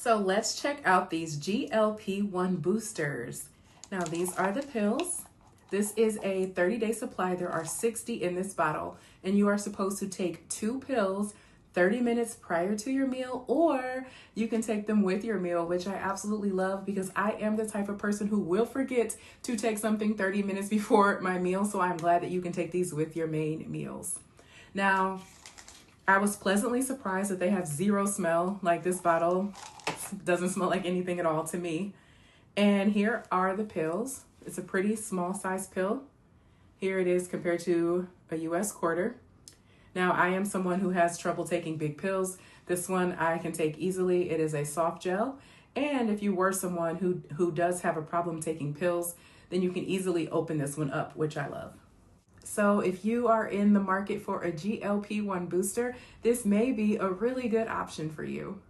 So let's check out these GLP-1 boosters. Now these are the pills. This is a 30-day supply. There are 60 in this bottle, and you are supposed to take 2 pills 30 minutes prior to your meal, or you can take them with your meal, which I absolutely love because I am the type of person who will forget to take something 30 minutes before my meal. So I'm glad that you can take these with your main meals. Now, I was pleasantly surprised that they have zero smell. Like, this bottle doesn't smell like anything at all to me. And here are the pills. It's a pretty small size pill. Here it is compared to a US quarter. Now, I am someone who has trouble taking big pills. This one I can take easily. It is a soft gel. And if you were someone who does have a problem taking pills, then you can easily open this one up, which I love. So if you are in the market for a GLP-1 booster, this may be a really good option for you.